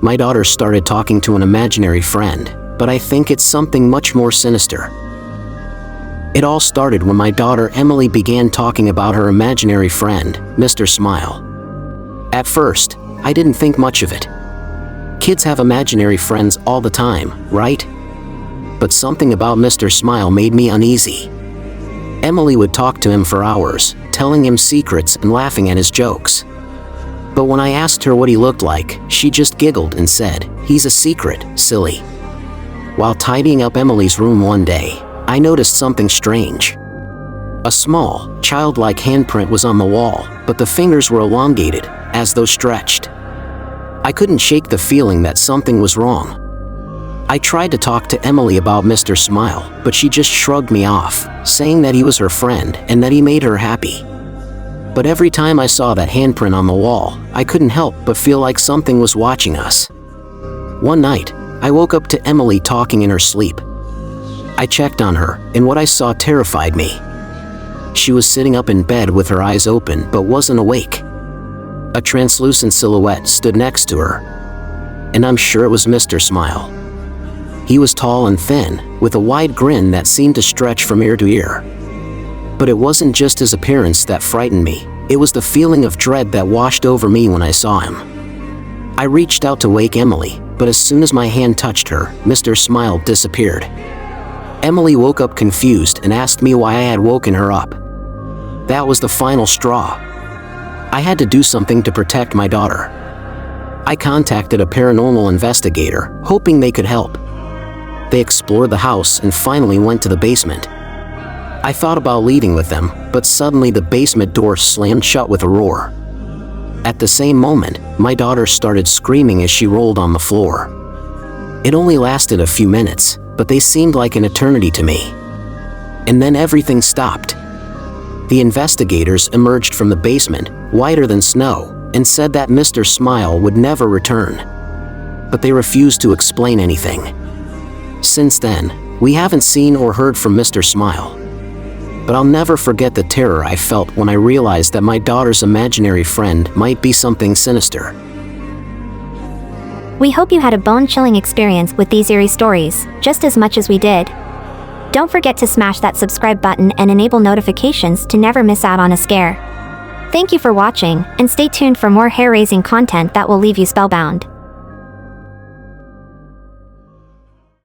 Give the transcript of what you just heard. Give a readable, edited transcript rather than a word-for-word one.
my daughter started talking to an imaginary friend, but I think it's something much more sinister. It all started when my daughter Emily began talking about her imaginary friend, Mr. Smile. At first, I didn't think much of it. Kids have imaginary friends all the time, right? But something about Mr. Smile made me uneasy. Emily would talk to him for hours, telling him secrets and laughing at his jokes. But when I asked her what he looked like, she just giggled and said, "He's a secret, silly." While tidying up Emily's room one day, I noticed something strange. A small, childlike handprint was on the wall, but the fingers were elongated, as though stretched. I couldn't shake the feeling that something was wrong. I tried to talk to Emily about Mr. Smile, but she just shrugged me off, saying that he was her friend and that he made her happy. But every time I saw that handprint on the wall, I couldn't help but feel like something was watching us. One night, I woke up to Emily talking in her sleep. I checked on her, and what I saw terrified me. She was sitting up in bed with her eyes open but wasn't awake. A translucent silhouette stood next to her, and I'm sure it was Mr. Smile. He was tall and thin, with a wide grin that seemed to stretch from ear to ear. But it wasn't just his appearance that frightened me, it was the feeling of dread that washed over me when I saw him. I reached out to wake Emily, but as soon as my hand touched her, Mr. Smile disappeared. Emily woke up confused and asked me why I had woken her up. That was the final straw. I had to do something to protect my daughter. I contacted a paranormal investigator, hoping they could help. They explored the house and finally went to the basement. I thought about leaving with them, but suddenly the basement door slammed shut with a roar. At the same moment, my daughter started screaming as she rolled on the floor. It only lasted a few minutes, but they seemed like an eternity to me. And then everything stopped. The investigators emerged from the basement, whiter than snow, and said that Mr. Smile would never return. But they refused to explain anything. Since then, we haven't seen or heard from Mr. Smile. But I'll never forget the terror I felt when I realized that my daughter's imaginary friend might be something sinister. We hope you had a bone-chilling experience with these eerie stories, just as much as we did. Don't forget to smash that subscribe button and enable notifications to never miss out on a scare. Thank you for watching, and stay tuned for more hair-raising content that will leave you spellbound.